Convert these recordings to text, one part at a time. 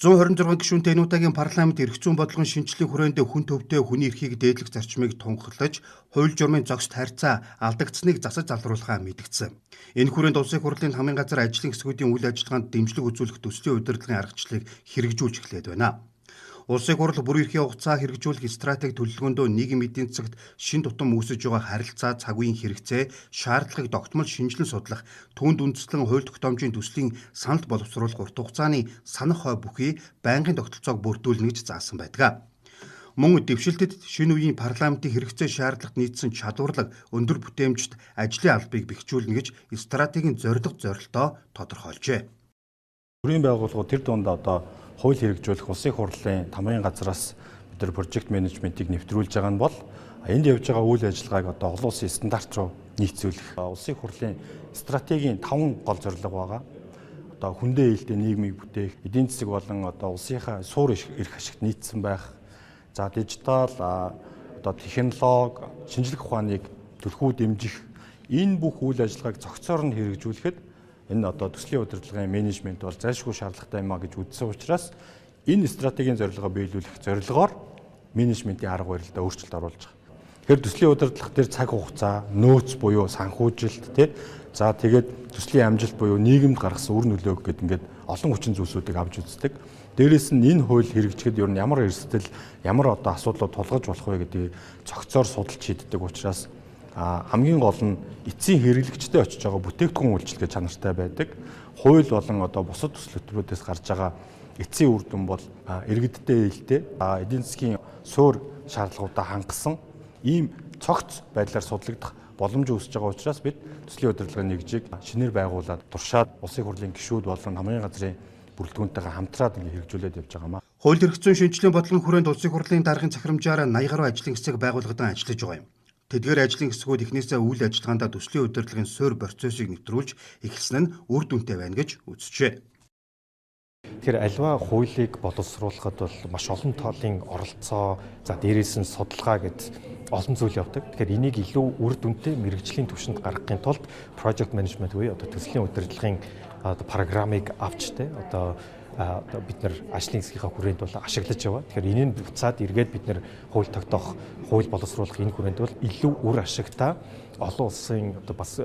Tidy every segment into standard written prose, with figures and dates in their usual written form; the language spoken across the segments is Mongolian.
126 гишүүнтэй энэ удаагийн парламент эрх зүйн бодлогын шинжилгээ хүрээндээ хүн төвтэй хүний эрхийг дээдлэх зарчмыг тунхаглаж, хууль журмын зохист харьцаа алдагдсныг засаж залруулахаа мэдгдсэн. Энэ хүрээнд улсын хурлын хамын газар ажлын хэсгүүдийн үйл ажиллагаанд дэмжлэг үзүүлэх төслийн удирдлагын аргачлалыг хэрэгжүүлж эхлээд байна. Улсын хурл бүр эрхийн хугацаа хэрэгжүүлэх стратеги төлөвлөгөөндөө нийгмийн эдийн засагт шин тутам үүсэж байгаа харилцаа, цаг үеийн хэрэгцээ, шаардлагыг тогтмол шинжилэн судлах, түүнд үндэслэн хууль тогтоомжийн төслийн саналт боловсруулах урт хугацааны санах хой бүхий байнгын тогтолцоог бүрдүүлнэ гэж заасан байдаг. Мөн дэвшилтэд шинэ үеийн парламентын хэрэгцээ шаардлагат нийцсэн чадварлаг өндөр бүтээмжт ажлын албыг бэхжүүлнэ гэж стратегийн зорилтоо тодорхойлжээ. Төрийн байгууллагууд тэр дунд хууль хэрэгжүүлэх улсын хурлын тамгын газраас бид нар прожект менежментийг нэвтрүүлж байгаа нь бол энд явж байгаа үйл ажиллагааг олон улсын стандарт руу нийцүүлэх улсын хурлын стратегийн 5 гол зорилго байгаа. Хүндээ ээлтэй нийгмийг бүтээх, эдийн засаг болон улсынхаа суур эрх ашигт нийцсэн байх. За дижитал, технологи, шинжлэх ухааныг түлхүү дэмжих энэ бүх үйл ажиллагааг зохицоор нь хэрэгжүүлэхэд энэ төслийн удирдлагын менежмент бол зайлшгүй шаардлагатай юм а гэж үзсэн учраас энэ стратегийн зорилгоо биелүүлэх зорилгоор менежментийн арга барилдаа өөрчлөлт оруулж байгаа. Тэгэхээр төслийн удирдлага дээр цаг хугацаа, нөөц буюу санхүүжилт за тэгээд төслийн амжилт буюу нийгэмд гаргасан үр нөлөөг гэдэг ингээд олон хүчин зүйлсүүдийг авч үздэг. Дээрээс нь энэ хууль хэрэгжихэд ер нь ямар эрсдэл, ямар асуудлууд тулгаж болох вэ гэдгийг цогцоор судалж шийддэг учраас хамгийн гол нь эцсийн хэрэглэгчтэй очиж байгаа бүтээгдэхүүн үйлчилгээ чанартай байдаг. Хууль болон бусад төсөл хөтөлбөрөөс гарч байгаа эцсийн үр дүн бол иргэдтэй ээлтэй, эдийн засгийн суур шаардлагуудаа хангасан ийм цогц байдлаар судлагдах боломж үүсэж байгаа учраас бид төслийн удирдлагын нэгжийг шинээр байгуулад туршаад улсын хурлын гишүүд болон хамгын газрын бүрэлдэхүүнтэйгээ хамтраад хэрэгжүүлээд явж байгаа маа. Хууль эрх зүйн шинжилгээний бодлогын хүрээнд улсын хурлын даргын захирамжаар 80 гаруй ажлын хэсэг байгууллагадан ажиллаж байгаа юм. Тэдгээр ажлын хэсгүүд эхнээсээ үйл ажиллагаанд төслийн удирдлагын суурь процессыг нэвтрүүлж эхэлсэн нь үр дүнтэй байна гэж үзжээ. Тэгэхээр альва хуулийг боловсруулахад бол маш олон талын оролцоо, дээрээс нь судалгаа гэд олон зүйл явдаг. Тэгэхээр энийг илүү үр дүнтэй мэргэжлийн түвшинд гаргахын тулд project management буюу төслийн удирдлагын программыг авч бид нар ажлын хэсгийнхаа хүрээнд бол ашиглаж яваа. Тэгэхээр энийг буцаад эргээд бид нар хууль тогтоох, хууль боловсруулах энэ хүрээнд бол илүү үр ашигтай олон улсын бас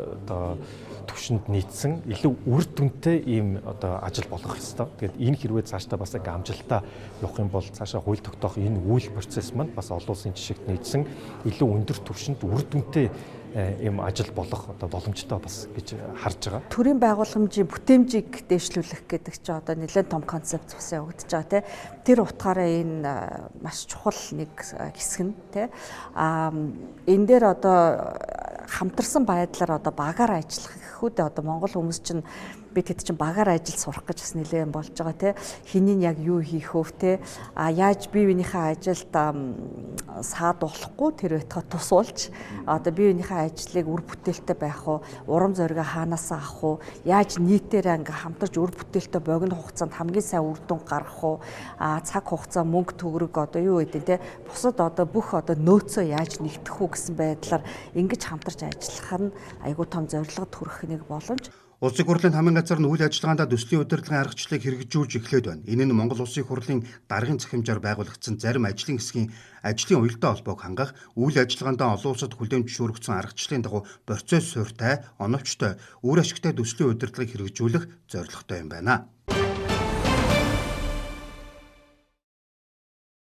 түвшинд нийцсэн илүү үр дүнтэй ийм ажил болох ёстой. Тэгээд энэ хэрвээ цаашдаа бас амжилттай явах юм бол цаашаа хууль тогтоох энэ үйл процесс маань бас олон улсын жишгт нийцсэн илүү өндөр түвшинд үр дүнтэй ийм ажил болох боломжтой бас гэж харж байгаа. Төрийн байгууламжийн бүтээмжийг дээшлүүлэх гэдэг чинь нэлээд том концепт бас явагдаж байгаа тийм. Тэр утгаараа энэ маш чухал нэг хэсэг нь тийм. Энэ дээр хамтарсан байдлаар багаар ажиллах гэхүүд Монгол хүмүүс чинь бид хэд чинь багаар ажил сурах гэж бас нэлээд болж байгаа тийм. Хинийн яг юу хийх вэ тийм. Яаж бие биенийхээ ажилд саад болохгүй тэр байтугай тусуулж бие биенийхээ ажлыг үр бүтээлтэй байх уу, урам зориг хаанаас авах уу, яаж нийтээрээ хамтарч үр бүтээлтэй богино хугацаанд хамгийн сайн үр дүн гаргах уу, цаг хугацаа, мөнгө төгрөг юу гэдэг те бусад бүх нөөцөө яаж нэгтгэх үү гэсэн байдлаар ингэж хамтарч ажиллах нь айгүй том зорилгод хүрэх нэг боломж. Улсын хурлын хамын газар нь үйл ажиллагаанд төслийн удирдлагын аргачлалыг хэрэгжүүлж эхлээд байна. Энэ нь Монгол Улсын хурлын даргын захимжаар байгуулагдсан зарим ажлын хэсгийн ажлын уялдаа холбоог хангах, үйл ажиллагаанд олон улсад хүлээмж зөвшөөрөгдсөн аргачлалын дагуу процесс суурьтай, оновчтой, үр ашигтай төслийн удирдлагыг хэрэгжүүлэх зорилготой юм байна.